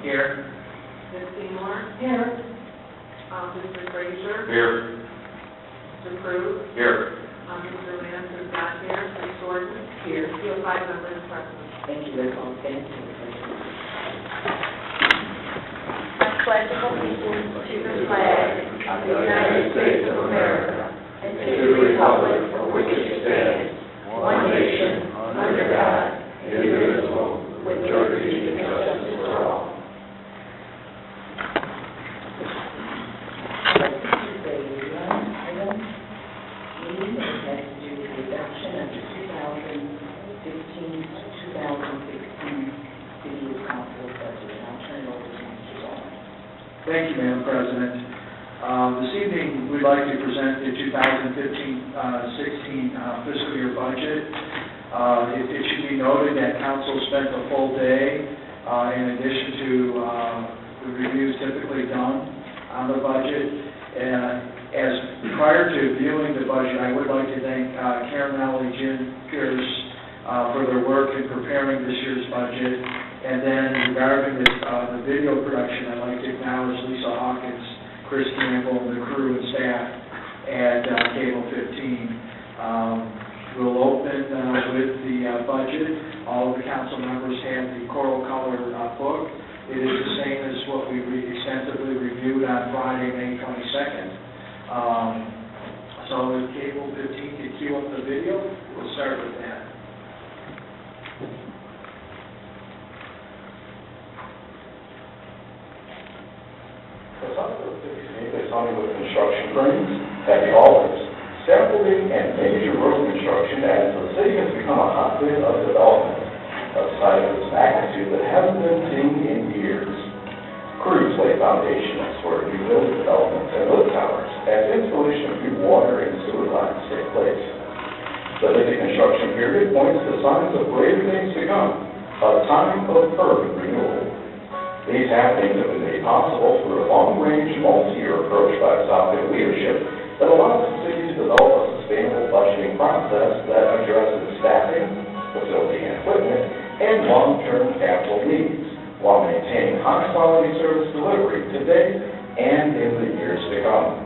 Here. Ms. Seymour? Here. Mr. Frazier? Here. Mr. Cruz? Here. Mr. Lance is not here. Ms. Jordan? Here. You have 5 members present. Thank you, that's all. Thank you. I pledge allegiance to the flag of the United States of America and to the republic for which it stands, one nation, under God, indivisible, with liberty and justice for all. Thank you, Madam President. This evening, we'd like to present the 2015-16 fiscal year budget. It should be noted that council spent a full day in addition to the reviews typically done on the budget. As prior to viewing the budget, I would like to thank Karen and Jim Pierce for their work in preparing this year's budget. And then regarding the video production, I'd like to acknowledge Lisa Hawkins, Chris Campbell, and the crew and staff at Cable 15. We'll open with the budget. All of the council members have the coral color book. It is the same as what we extensively reviewed on Friday, May 22nd. So if Cable 15 can cue up the video, we'll start with that. The Southfield City is funded with construction cranes, heavy haulers, scaffolding, and major road construction as the city has become a hotbed of development, a site of its magnitude that hasn't been seen in years. Crews lay foundations for new building developments and lift towers as installation of new water and sewer lines take place. The busy construction period points to signs of greater things to come, a time of urban renewal. These happenings have been made possible through a long-range, multi-year approach by the Southfield leadership that allows the city to develop a sustainable budgeting process that addresses staffing, facility and equipment, and long-term capital needs, while maintaining high-quality service delivery today and in the years to come.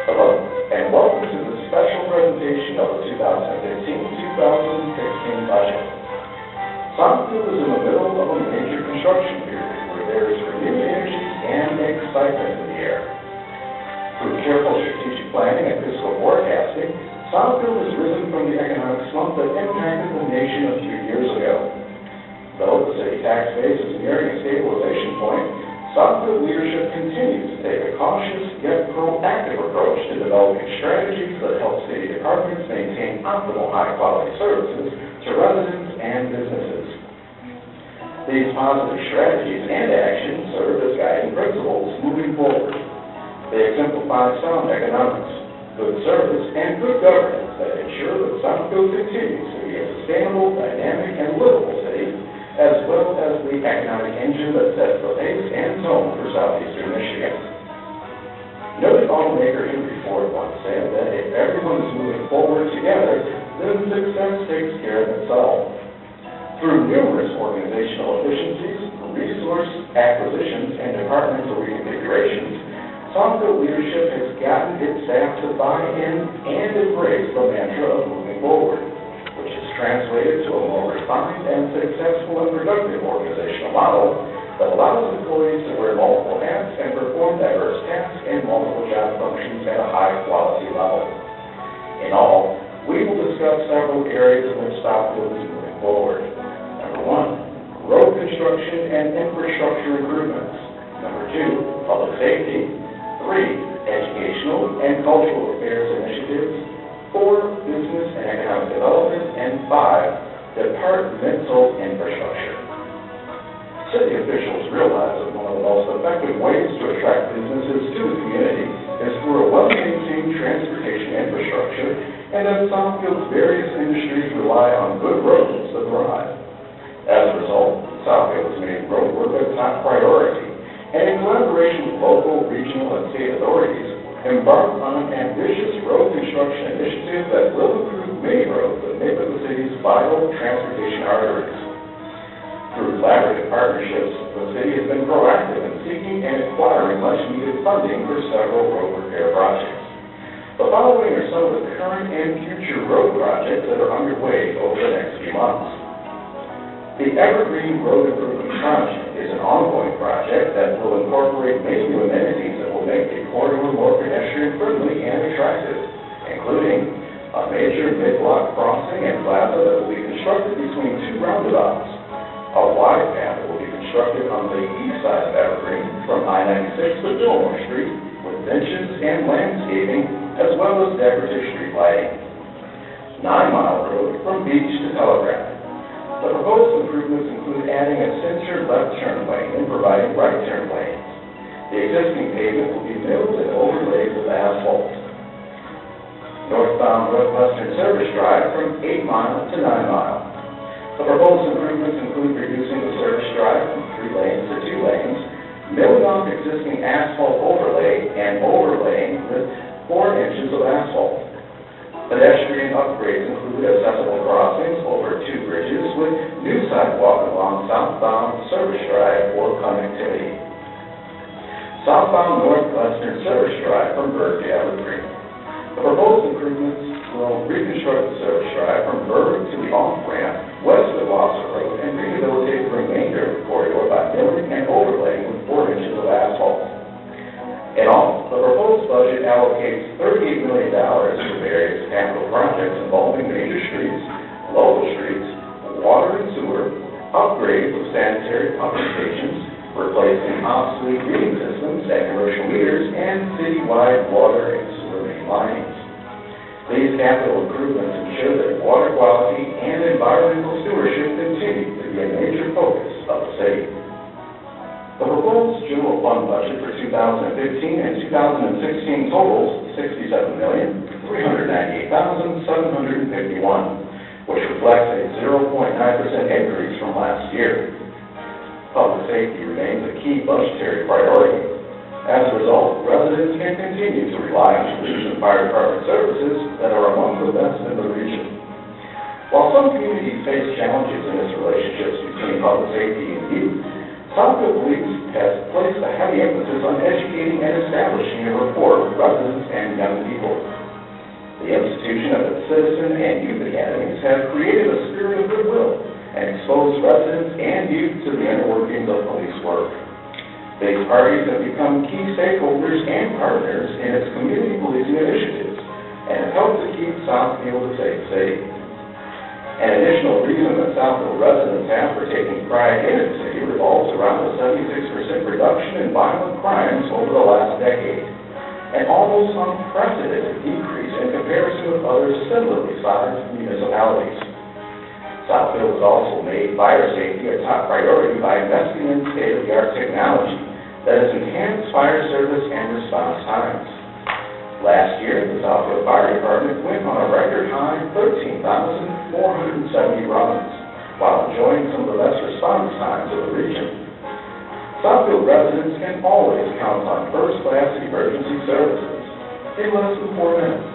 Hello, and welcome to the special presentation of the 2015-2016 budget. Southfield is in the middle of a major construction period where there is renewed energy and excitement in the air. Through careful strategic planning and fiscal forecasting, Southfield has risen from the economic slump that impacted the nation a few years ago. Though the city tax base is nearing a stabilization point, Southfield leadership continues to take a cautious yet proactive approach to developing strategies that help city departments maintain optimal high-quality services to residents and businesses. These positive strategies and actions serve as guiding principles moving forward. They exemplify sound economics, good service, and good governance that ensure that Southfield continues to be a sustainable, dynamic, and livable city, as well as the economic engine that sets the pace and tone for southeastern Michigan. Noted automaker Henry Ford once said that if everyone is moving forward together, then success takes care of itself. Through numerous organizational efficiencies, resource acquisitions, and departmental reconfigurations, Southfield leadership has gotten its staff to buy in and embrace the mantra of moving forward, which is translated to a more refined and successful and productive organizational model that allows employees to wear multiple hats and perform diverse tasks and multiple job functions at a high quality level. In all, we will discuss several areas in which Southfield is moving forward. Number 1, road construction and infrastructure improvements. Number 2, public safety. 3, educational and cultural affairs initiatives. 4, business and economic development. And 5, departmental infrastructure. City officials realize that one of the most effective ways to attract businesses to the community is through a well-maintained transportation infrastructure, and that Southfield's various industries rely on good roads to thrive. As a result, Southfield has made road work a top priority, and in collaboration with local, regional, and state authorities, embarked on an ambitious road construction initiative that will improve many roads that make up the city's vital transportation arteries. Through collaborative partnerships, the city has been proactive in seeking and acquiring much-needed funding for several road repair projects. The following are some of the current and future road projects that are underway over the next few months. The Evergreen Road Improvement Project is an ongoing project that will incorporate many new amenities that will make the corridor more pedestrian-friendly and attractive, including a major mid-block crossing and plaza that will be constructed between two roundabouts, a wide path that will be constructed on the east side of Evergreen from I-96 to Fillmore Street with benches and landscaping as well as decorative street lighting. 9-mile road from Beach to Telegraph. The proposed improvements include adding a center left turn lane and providing right turn lanes. The existing pavement will be milled and overlaid with asphalt. Northbound Northwestern Service Drive from 8 Mile to 9 Mile. The proposed improvements include reducing the service drive from 3 lanes to 2 lanes, milling off existing asphalt overlay and overlaying with 4 inches of asphalt. Pedestrian upgrades include accessible crossings over 2 bridges with new sidewalk along southbound Service Drive for connectivity. Southbound Northwestern Service Drive from Berg to Evergreen. The proposed improvements will reconstruct the service drive from Berg to the off-ramp west of Wasser Road and rehabilitate the remainder of the corridor by milling and overlaying with 4 inches of asphalt. In all, the proposed budget allocates $38 million for various capital projects involving major streets, local streets, water and sewer, upgrades of sanitary pumping stations, replacing obsolete reading systems at commercial meters, and citywide water and sewer main linings. These capital improvements ensure that water quality and environmental stewardship continue to be a major focus of the city. The proposed general fund budget for 2015 and 2016 totals $67,398,751, which reflects a 0.9% increase from last year. Public safety remains a key budgetary priority. As a result, residents can continue to rely on police and fire department services that are among the best in the region. While some communities face challenges in its relationships between public safety and youth, Southfield Police has placed a heavy emphasis on educating and establishing a rapport with residents and young people. The institution of its citizen and youth academies has created a spirit of goodwill and exposed residents and youth to the inner workings of police work. These parties have become key stakeholders and partners in its community policing initiatives and have helped to keep Southfield a safe city. An additional reason that Southfield residents have for taking pride in its city revolves around the 76% reduction in violent crimes over the last decade, an almost unprecedented decrease in comparison with other similarly sized municipalities. Southfield has also made fire safety a top priority by investing in state-of-the-art technology that has enhanced fire service and response times. Last year, the Southfield Fire Department went on a record-high 13,470 runs, while enjoying some of the best response times of the region. Southfield residents can always count on first-class emergency services in less than 4 minutes.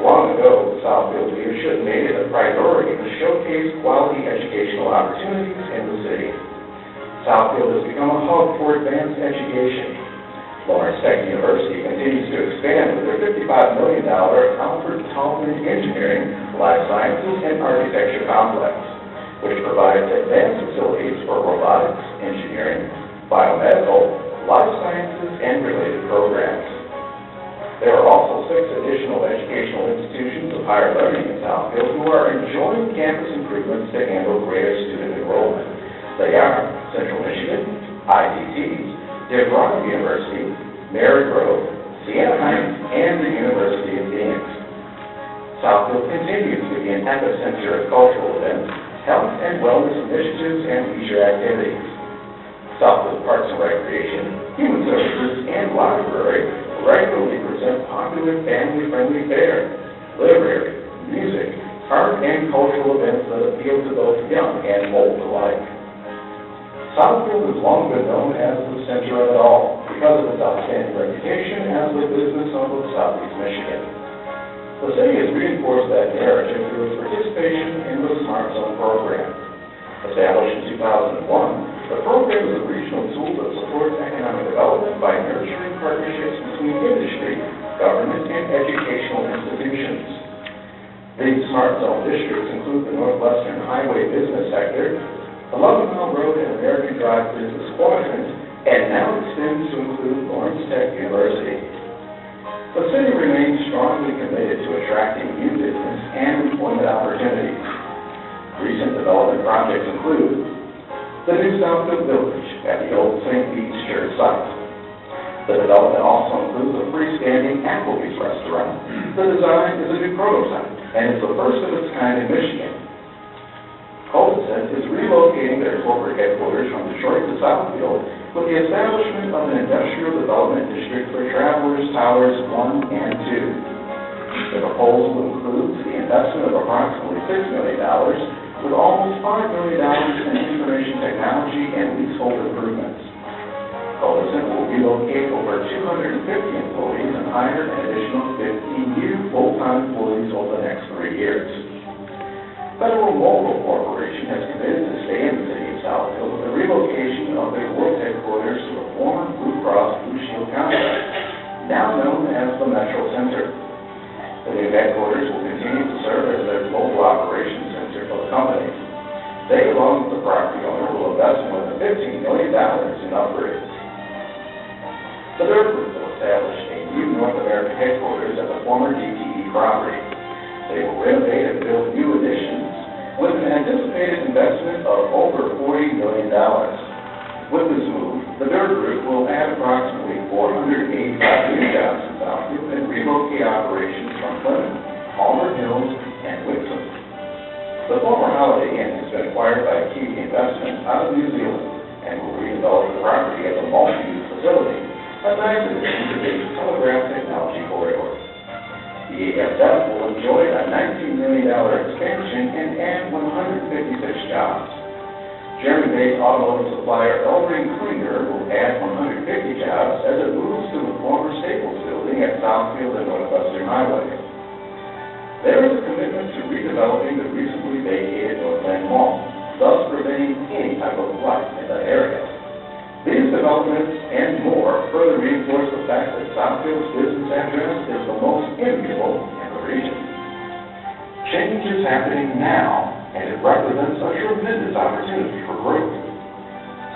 Long ago, Southfield leadership made it a priority to showcase quality educational opportunities in the city. Southfield has become a hub for advanced education. Lawrence Tech University continues to expand with their $55 million Alfred Tallman Engineering, Life Sciences, and Architecture Complex, which provides advanced facilities for robotics, engineering, biomedical, life sciences, and related programs. There are also 6 additional educational institutions of higher learning in Southfield who are enjoying campus improvements to handle greater student enrollment. They are Central Michigan, IDTs, DeVry University, Marygrove, Siena Heights, and the University of Phoenix. Southfield continues to be an epicenter of cultural events, health and wellness initiatives, and leisure activities. Southfield Parks and Recreation, Human Services, and Library regularly present popular family-friendly fairs, literary, music, art, and cultural events that appeal to both young and old alike. Southfield has long been known as the center of it all because of its outstanding reputation as the business hub of Southeast Michigan. The city has reinforced that narrative through its participation in the Smart Zone program, establishing 2001, the program is a regional tool that supports economic development by nurturing partnerships between industry, government, and educational institutions. These Smart Zone districts include the Northwestern Highway Business Sector, the 11-mile road and American Drive Business Quadrant, and now extends to include Lawrence Tech University. The city remains strongly committed to attracting new business and employment opportunities. Recent development projects include the new Southfield Village at the old St. Pete's Church site. The development also includes a freestanding Applebee's restaurant. The design is a new prototype and is the first of its kind in Michigan. Colson is relocating their corporate headquarters from Detroit to Southfield with the establishment of an industrial development district for Travelers Towers 1 and 2. The proposal includes the investment of approximately $6 million with almost $5 million in information technology and leasehold improvements. Colson will relocate over 250 employees and hire an additional 50 new full-time employees over the next 3 years. Federal Mobile Corporation has committed to stay in the city of Southfield with the relocation of their world headquarters to the former Blue Cross Blue Shield complex, now known as the Metro Center. The new headquarters will continue to serve as their global operations center for the company. They, along with the property owner, will invest more than $15 million in upgrades. The Dirt Group will establish a new North American headquarters at the former DTE property. They will renovate and build new additions with an anticipated investment of over $40 million. With this move, the Dirt Group will add approximately 485 new jobs in Southfield and relocate operations from Plymouth, Palmer Hills, and Wixom. The former Holiday Inn has been acquired by Kiwi Investments out of New Zealand and will redevelop the property as a multi-use facility, a nice addition to the Telegraph Technology Corridor. The ASF will enjoy a $19 million expansion and add 156 jobs. German-based automotive supplier Eldring Klinger will add 150 jobs as it moves to the former Staples building at Southfield and Northwestern Highway. There is a commitment to redeveloping the recently vacated Northland Mall, thus preventing any type of life in that area. These developments and more further reinforce the fact that Southfield's business address is the most enviable in the region. Change is happening now, and it represents a tremendous opportunity for growth.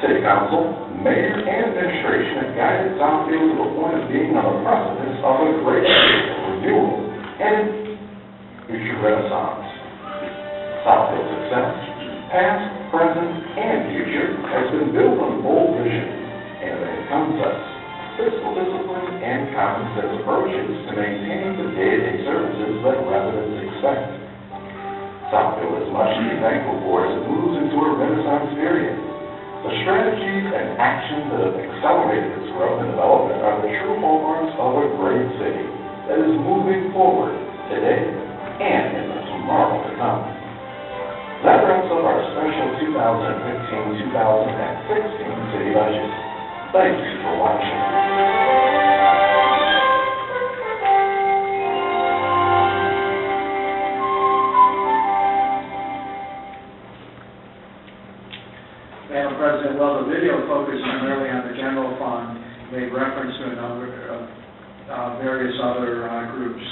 City Council, Mayor, and Administration have guided Southfield to the point of being on the precipice of a great renewal and future renaissance. Southfield's success, past, present, and future, has been built on bold vision, innovative concepts, fiscal discipline, and common sense approaches to maintaining the day-to-day services that residents expect. Southfield is much to be thankful for as it moves into a renaissance period. The strategies and actions that have accelerated its growth and development are the true hallmarks of a great city that is moving forward today and in the tomorrow to come. That wraps up our special 2015-2016 city budget. Thank you for watching. Madam President, well, the video focused primarily on the general fund, made reference to a number of various other groups.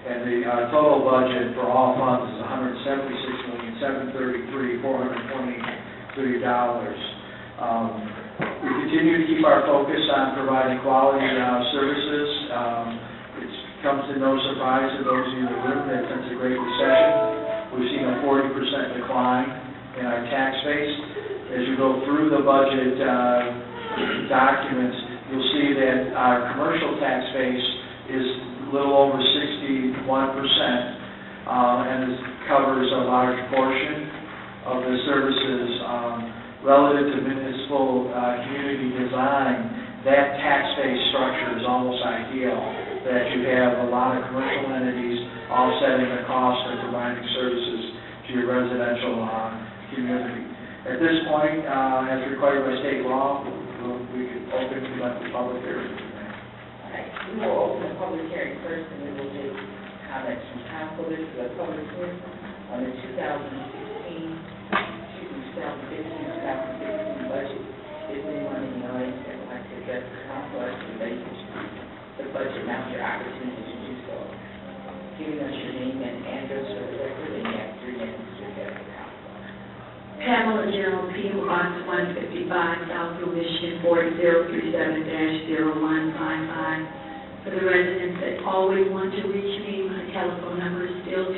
And the total budget for all funds is $176,733,423. We continue to keep our focus on providing quality services. It comes to no surprise to those of you in the room that since the Great Recession, we've seen a 40% decline in our tax base. As you go through the budget documents, you'll see that our commercial tax base is a little over 61%, and this covers a large portion of the services relative to municipal community design. That tax-based structure is almost ideal, that you have a lot of commercial entities offsetting the cost of providing services to your residential community. At this point, as required by state law, we can open the public hearing. All right, we will open the public hearing first, and we will take comments from council. This is a public hearing on the 2015-2016 Dollar General, P.O. Box 155, Southfield, Michigan 40037-0155. For the residents that always want to reach me, my telephone number is still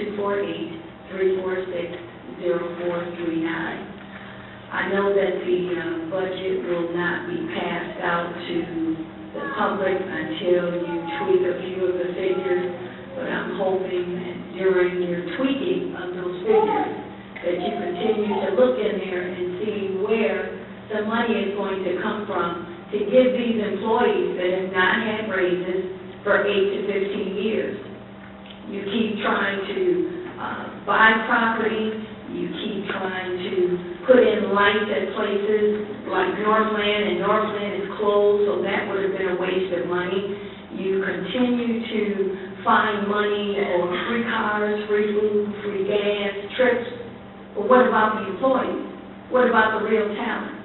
248-346-0439. I know that the budget will not be passed out to the public until you tweak a few of the figures, but I'm hoping that during your tweaking of those figures, that you continue to look in there and see where the money is going to come from to give these employees that have not had raises for 8 to 15 years. You keep trying to buy property, you keep trying to put in lights at places like Northland, and Northland is closed, so that would have been a waste of money. You continue to find money for free cars, free food, free gas, trips. But what about the employees? What about the real talent?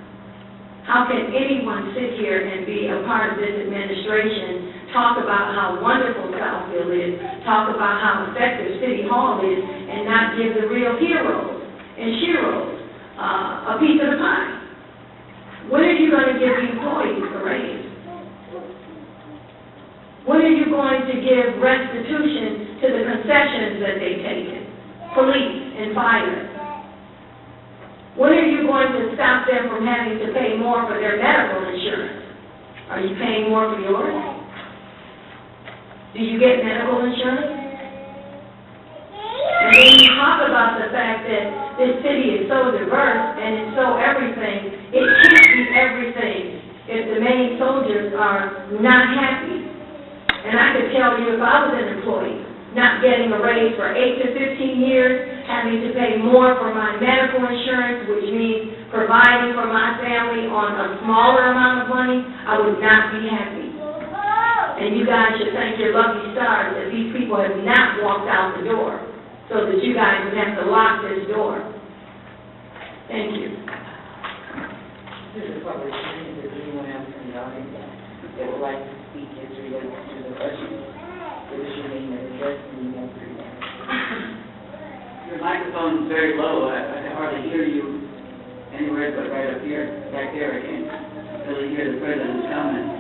How can anyone sit here and be a part of this administration, talk about how wonderful Southfield is, talk about how effective City Hall is, and not give the real heroes and sheroes a piece of the pie? When are you going to give the employees a raise? When are you going to give restitution to the concessions that they've taken? Police and fire. When are you going to stop them from having to pay more for their medical insurance? Are you paying more for yours? Do you get medical insurance? And then you talk about the fact that this city is so diverse and it's so everything. It can't be everything if the Maine soldiers are not happy. And I could tell you if I was an employee, not getting a raise for 8 to 15 years, having to pay more for my medical insurance, which means providing for my family on a smaller amount of money, I would not be happy. And you guys should thank your lucky stars that these people have not walked out the door, so that you guys would have to lock this door. Thank you. This is a public hearing. Is there anyone else in the audience that would like to speak as related to the budget? Give us your name and address, and you won't be there. Your microphone is very low. I can hardly hear you anywhere but right up here. Back there, I can't really hear the president's comments.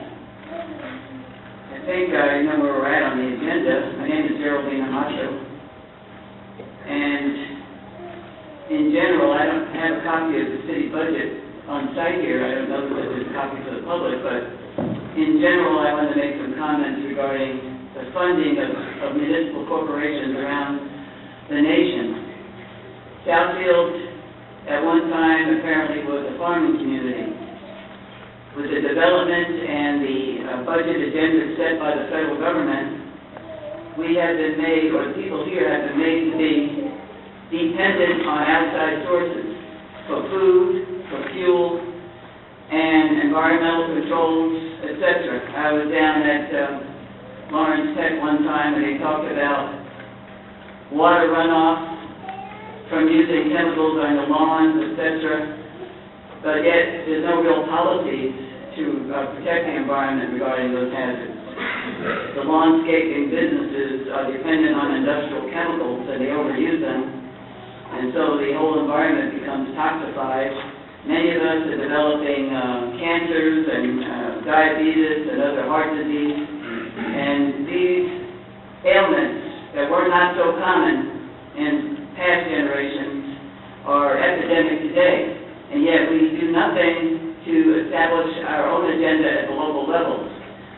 I think I know where we're at on the agenda. My name is Geraldine Amacho. And in general, I don't have a copy of the city budget on site here. I don't know that there's a copy for the public, but in general, I want to make some comments regarding the funding of municipal corporations around the nation. Southfield, at one time, apparently was a farming community. With the development and the budget agenda set by the federal government, we have been made, or the people here have been made to be dependent on outside sources for food, for fuel, and environmental controls, etc. I was down at Lawrence Tech one time and they talked about water runoff from using chemicals on the lawns, etc. But yet there's no real policies to protect the environment regarding those hazards. The landscaping businesses are dependent on industrial chemicals and they overuse them, and so the whole environment becomes toxified. Many of us are developing cancers and diabetes and other heart disease, and these ailments that were not so common in past generations are epidemic today, and yet we do nothing to establish our own agenda at the local levels.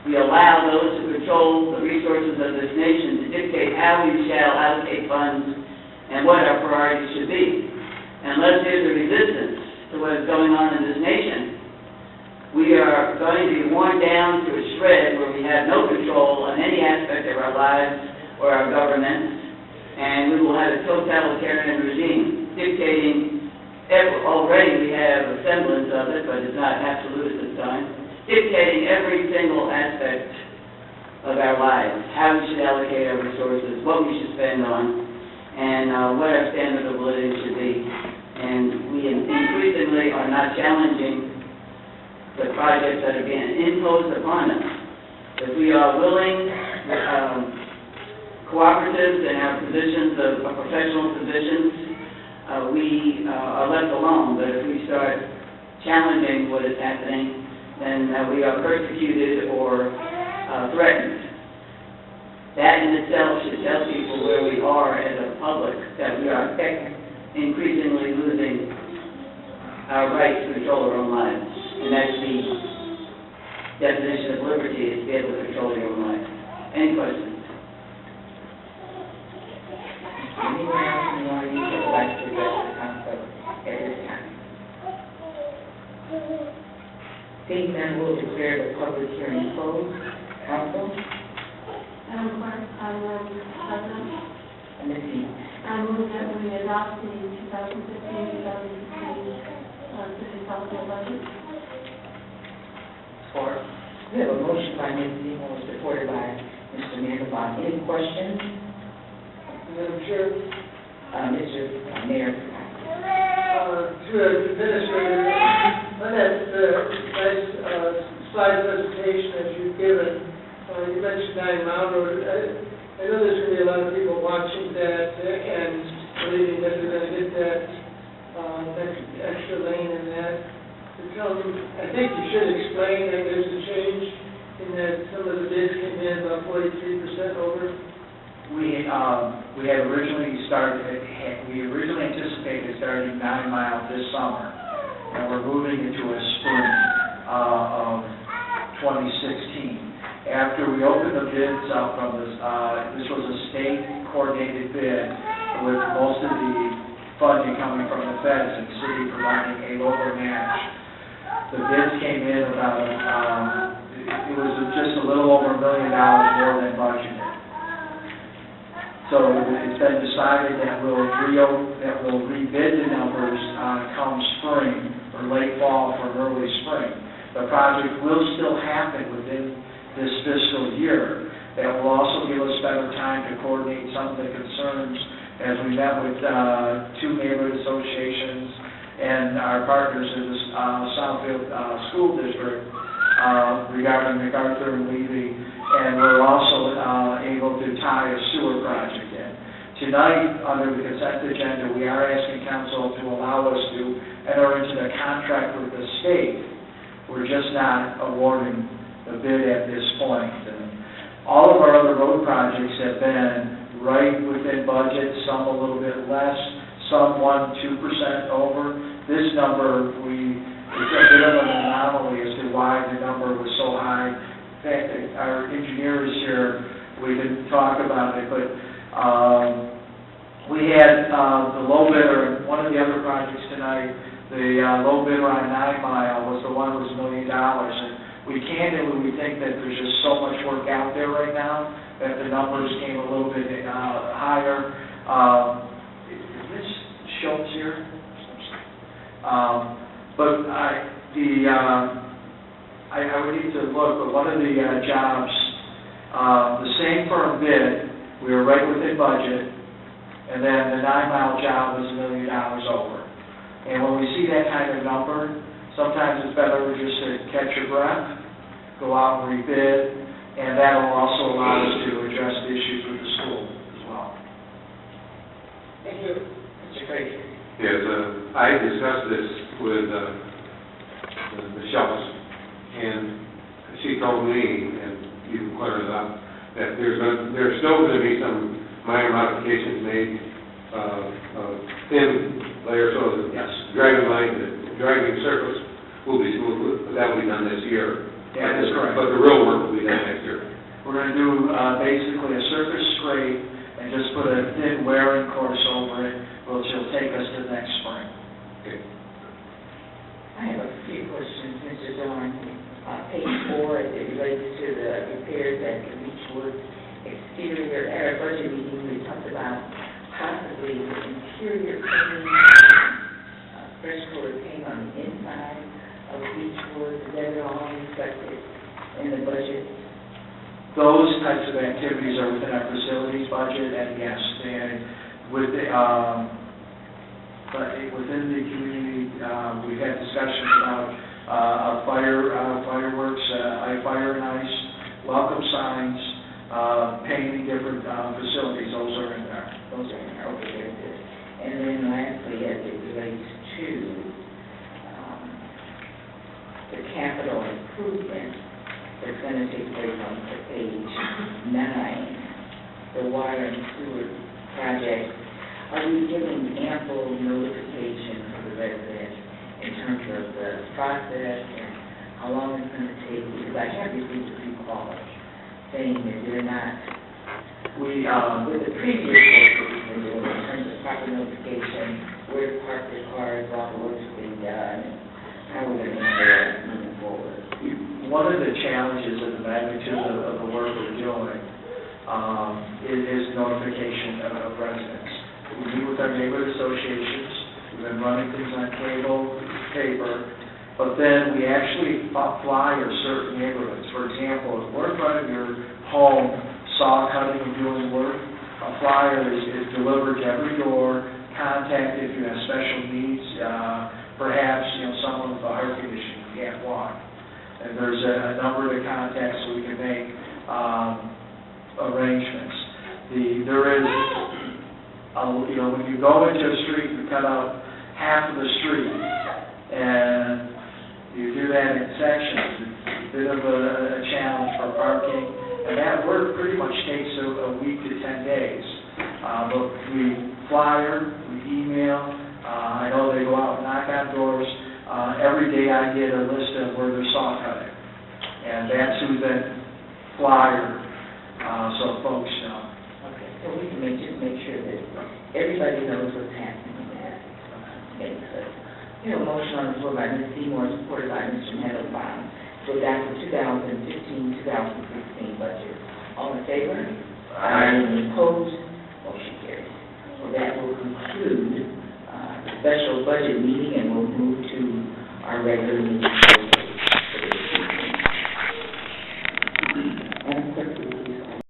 We allow those who control the resources of this nation to dictate how we shall allocate funds and what our priorities should be. Unless there's a resistance to what is going on in this nation, we are going to be worn down to a shred where we have no control on any aspect of our lives or our government, and we will have a totalitarian regime dictating, already we have a semblance of it, but it's not absolute at this time, dictating every single aspect of our lives, how we should allocate our resources, what we should spend on, and what our standard of living should be. And we increasingly are not challenging the projects that are being imposed upon us. If we are willing, cooperatives in our positions of professional positions, we are left alone, but if we start challenging what is happening, then we are persecuted or threatened. That in itself should tell people where we are as a public, that we are increasingly losing our right to control our own lives. And that's the definition of liberty, is to be able to control your own life. Any questions? Anyone else in the audience that would like to address the council at this time? Seeing none, we'll declare the public hearing closed. Council? Madam Clerk, President, Ms. Dean. I move that we adopt the 2015-2016 City Southfield budget. Support. We have a motion by Ms. Dean, supported by Mr. Mandelbaum. Any questions? Madam Chair, Mr. Mayor. to the administrator, on that nice slide presentation that you've given, you mentioned 9 Mile Road. I know there's going to be a lot of people watching that and believing that they're going to get that extra lane in that. To tell them, I think you should explain that there's a change in that some of the bids came in about 43% over. We had originally anticipated starting 9 Mile this summer, and we're moving into a spring of 2016. After we opened the bids up from this was a state coordinated bid with most of the funding coming from the feds and the city providing a local match. The bids came in about, it was just a little over $1 million more than budgeted. So it's been decided that we'll rebid the numbers come spring or late fall for early spring. The project will still happen within this fiscal year. That will also give us better time to coordinate some of the concerns as we met with 2 neighborhood associations and our partners in the Southfield School District regarding MacArthur and Levy, and we're also able to tie a sewer project in. Tonight, under the consent agenda, we are asking council to allow us to enter into the contract with the state. We're just not awarding the bid at this point. And all of our other road projects have been right within budget, some a little bit less, some 1-2% over. This number, it's a bit of an anomaly as to why the number was so high. In fact, our engineer is here. We didn't talk about it, but we had the low bidder, one of the other projects tonight, the low bidder on 9 Mile was the one that was $1 million. And we think that there's just so much work out there right now that the numbers came a little bit higher. Is this Schultz here? But I would need to look, but one of the jobs, the same firm bid, we were right within budget, and then the 9 Mile job was $1 million over. And when we see that kind of number, sometimes it's better just to catch your breath, go out and rebid, and that will also allow us to address the issues with the school as well. Thank you. Mr. Frazier. Yes, I discussed this with Michelle, and she told me, and you pointed it out, that there's still going to be some minor modifications made thin layer so that driving surface will be smooth, but that will be done this year. Yeah, that's correct. But the real work will be done next year. We're going to do basically a surface scrape and just put a thin wearing course over it, which will take us to next spring. Okay. I have a few questions, Mr. Dorn. Page 4, as it relates to the repairs at the Beechwood exterior. At our budget meeting, we talked about possibly the interior painting, fresh color paint on the inside of Beechwood. Is that all reflected in the budget? Those types of activities are within our facilities budget, and yes, with the, but within the community, we've had discussions about fireworks, fire and ice, welcome signs, painting different facilities. Those are in there. Those are in there. Okay, very good. And And then lastly, as it relates to the capital improvement that's going to take place on page 9, the water and sewer project, are we giving ample notification for the residents in terms of the process and how long it's going to take? Because I have received a few calls saying that they're not, with the previous work that we've been doing in terms of proper notification, where to park their cars, all the work's being done, and how we're going to make that moving forward. One of the challenges of the magnitude of the work we're doing is notification of residents. We meet with our neighborhood associations, we've been running things on cable, paper, but then we actually flyer certain neighborhoods. For example, if we're in front of your home, saw cutting and doing work, a flyer is delivered to every door, contact if you have special needs, perhaps, someone with a heart condition who can't walk. And there's a number to contact so we can make arrangements. There is, when you go into a street, you cut out half of the street, and you do that in sections. It's a bit of a challenge for parking, and that work pretty much takes a week to 10 days. But we flyer, we email, I know they go out and knock on doors. Every day I get a list of where they're saw cutting, and that's who's been flyered, so folks know. Okay, so we can just make sure that everybody knows what's happening there. Okay, so, motion on the floor by Ms. Seymour, supported by Mr. Mandelbaum, to adopt the 2015-2016 budget. All in favor? Aye. Any opposed? Motion carries. Well, that will conclude the special budget meeting, and we'll move to our regular meeting.